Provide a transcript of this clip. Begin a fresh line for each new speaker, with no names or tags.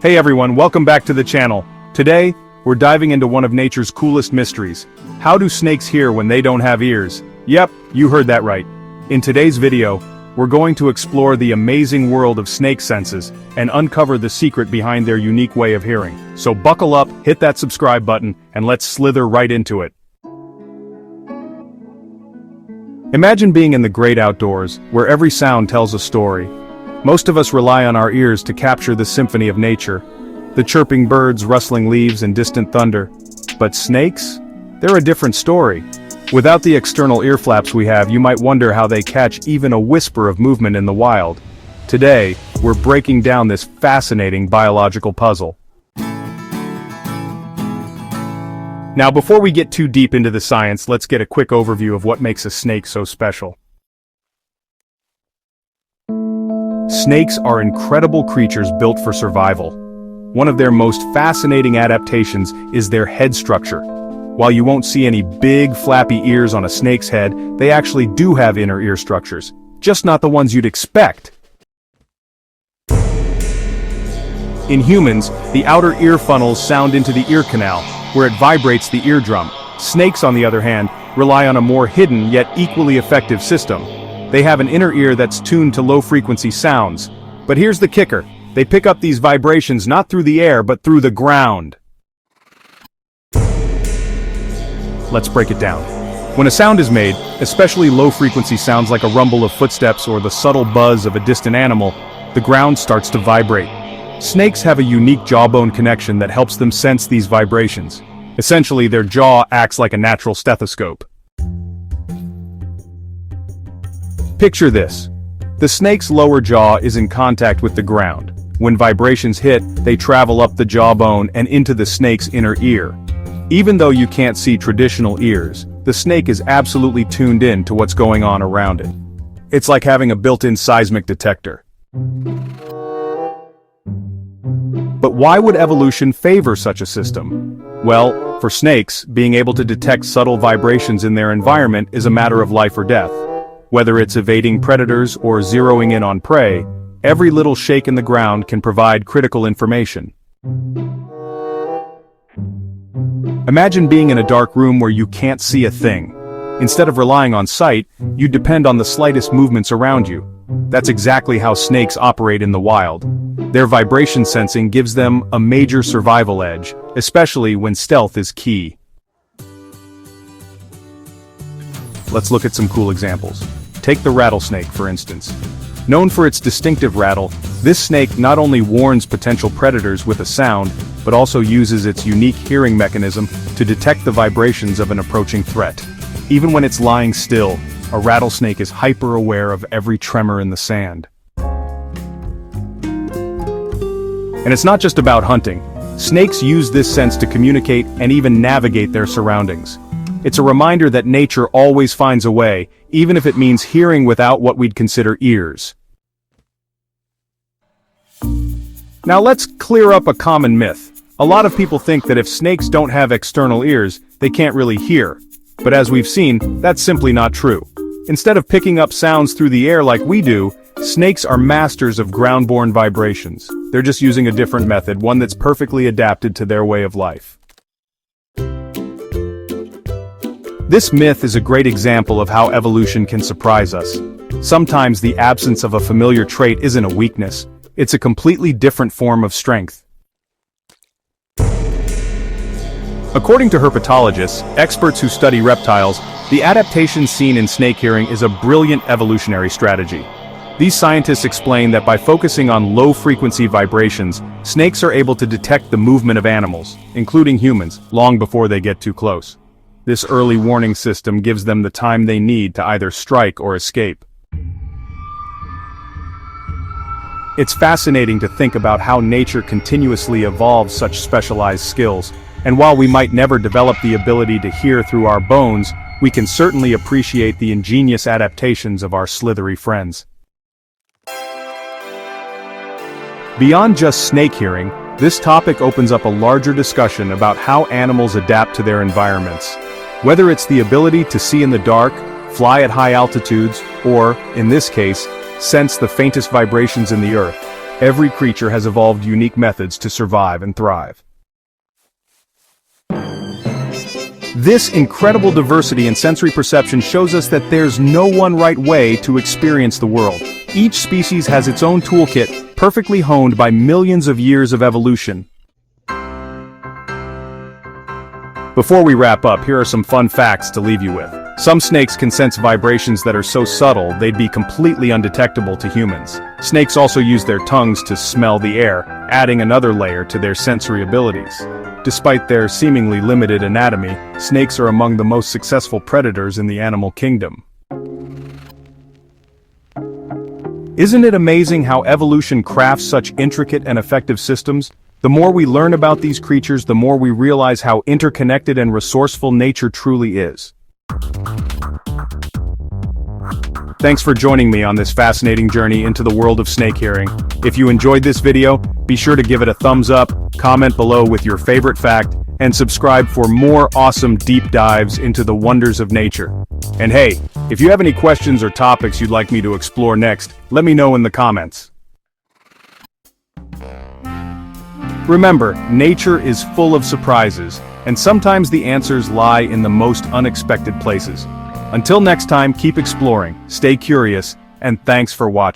Hey everyone, welcome back to the channel. Today, we're diving into one of nature's coolest mysteries. How do snakes hear when they don't have ears? Yep, you heard that right. In today's video, we're going to explore the amazing world of snake senses and uncover the secret behind their unique way of hearing. So buckle up, hit that subscribe button, and let's slither right into it. Imagine being in the great outdoors, where every sound tells a story. Most of us rely on our ears to capture the symphony of nature, the chirping birds, rustling leaves, and distant thunder. But snakes? They're a different story. Without the external ear flaps we have, you might wonder how they catch even a whisper of movement in the wild. Today, we're breaking down this fascinating biological puzzle. Now, before we get too deep into the science, let's get a quick overview of what makes a snake so special. Snakes are incredible creatures built for survival. One of their most fascinating adaptations is their head structure. While you won't see any big, flappy ears on a snake's head, they actually do have inner ear structures, just not the ones you'd expect. In humans, the outer ear funnels sound into the ear canal, where it vibrates the eardrum. Snakes, on the other hand, rely on a more hidden yet equally effective system. They have an inner ear that's tuned to low-frequency sounds. But here's the kicker. They pick up these vibrations not through the air, but through the ground. Let's break it down. When a sound is made, especially low-frequency sounds like a rumble of footsteps or the subtle buzz of a distant animal, the ground starts to vibrate. Snakes have a unique jawbone connection that helps them sense these vibrations. Essentially, their jaw acts like a natural stethoscope. Picture this. The snake's lower jaw is in contact with the ground. When vibrations hit, they travel up the jawbone and into the snake's inner ear. Even though you can't see traditional ears, the snake is absolutely tuned in to what's going on around it. It's like having a built-in seismic detector. But why would evolution favor such a system? Well, for snakes, being able to detect subtle vibrations in their environment is a matter of life or death. Whether it's evading predators or zeroing in on prey, every little shake in the ground can provide critical information. Imagine being in a dark room where you can't see a thing. Instead of relying on sight, you depend on the slightest movements around you. That's exactly how snakes operate in the wild. Their vibration sensing gives them a major survival edge, especially when stealth is key. Let's look at some cool examples. Take the rattlesnake, for instance. Known for its distinctive rattle, this snake not only warns potential predators with a sound, but also uses its unique hearing mechanism to detect the vibrations of an approaching threat. Even when it's lying still, a rattlesnake is hyper-aware of every tremor in the sand. And it's not just about hunting. Snakes use this sense to communicate and even navigate their surroundings. It's a reminder that nature always finds a way, even if it means hearing without what we'd consider ears. Now let's clear up a common myth. A lot of people think that if snakes don't have external ears, they can't really hear. But as we've seen, that's simply not true. Instead of picking up sounds through the air like we do, snakes are masters of ground-borne vibrations. They're just using a different method, one that's perfectly adapted to their way of life. This myth is a great example of how evolution can surprise us. Sometimes the absence of a familiar trait isn't a weakness, it's a completely different form of strength. According to herpetologists, experts who study reptiles, the adaptations seen in snake hearing is a brilliant evolutionary strategy. These scientists explain that by focusing on low-frequency vibrations, snakes are able to detect the movement of animals, including humans, long before they get too close. This early warning system gives them the time they need to either strike or escape. It's fascinating to think about how nature continuously evolves such specialized skills, and while we might never develop the ability to hear through our bones, we can certainly appreciate the ingenious adaptations of our slithery friends. Beyond just snake hearing, this topic opens up a larger discussion about how animals adapt to their environments. Whether it's the ability to see in the dark, fly at high altitudes, or, in this case, sense the faintest vibrations in the earth, Every creature has evolved unique methods to survive and thrive. This incredible diversity in sensory perception shows us that there's no one right way to experience the world. Each species has its own toolkit, perfectly honed by millions of years of evolution. Before we wrap up, here are some fun facts to leave you with. Some snakes can sense vibrations that are so subtle they'd be completely undetectable to humans. Snakes also use their tongues to smell the air, adding another layer to their sensory abilities. Despite their seemingly limited anatomy, snakes are among the most successful predators in the animal kingdom. Isn't it amazing how evolution crafts such intricate and effective systems? The more we learn about these creatures, the more we realize how interconnected and resourceful nature truly is. Thanks for joining me on this fascinating journey into the world of snake hearing. If you enjoyed this video, be sure to give it a thumbs up, comment below with your favorite fact, and subscribe for more awesome deep dives into the wonders of nature. And hey, if you have any questions or topics you'd like me to explore next, let me know in the comments. Remember, nature is full of surprises, and sometimes the answers lie in the most unexpected places. Until next time, keep exploring, stay curious, and thanks for watching.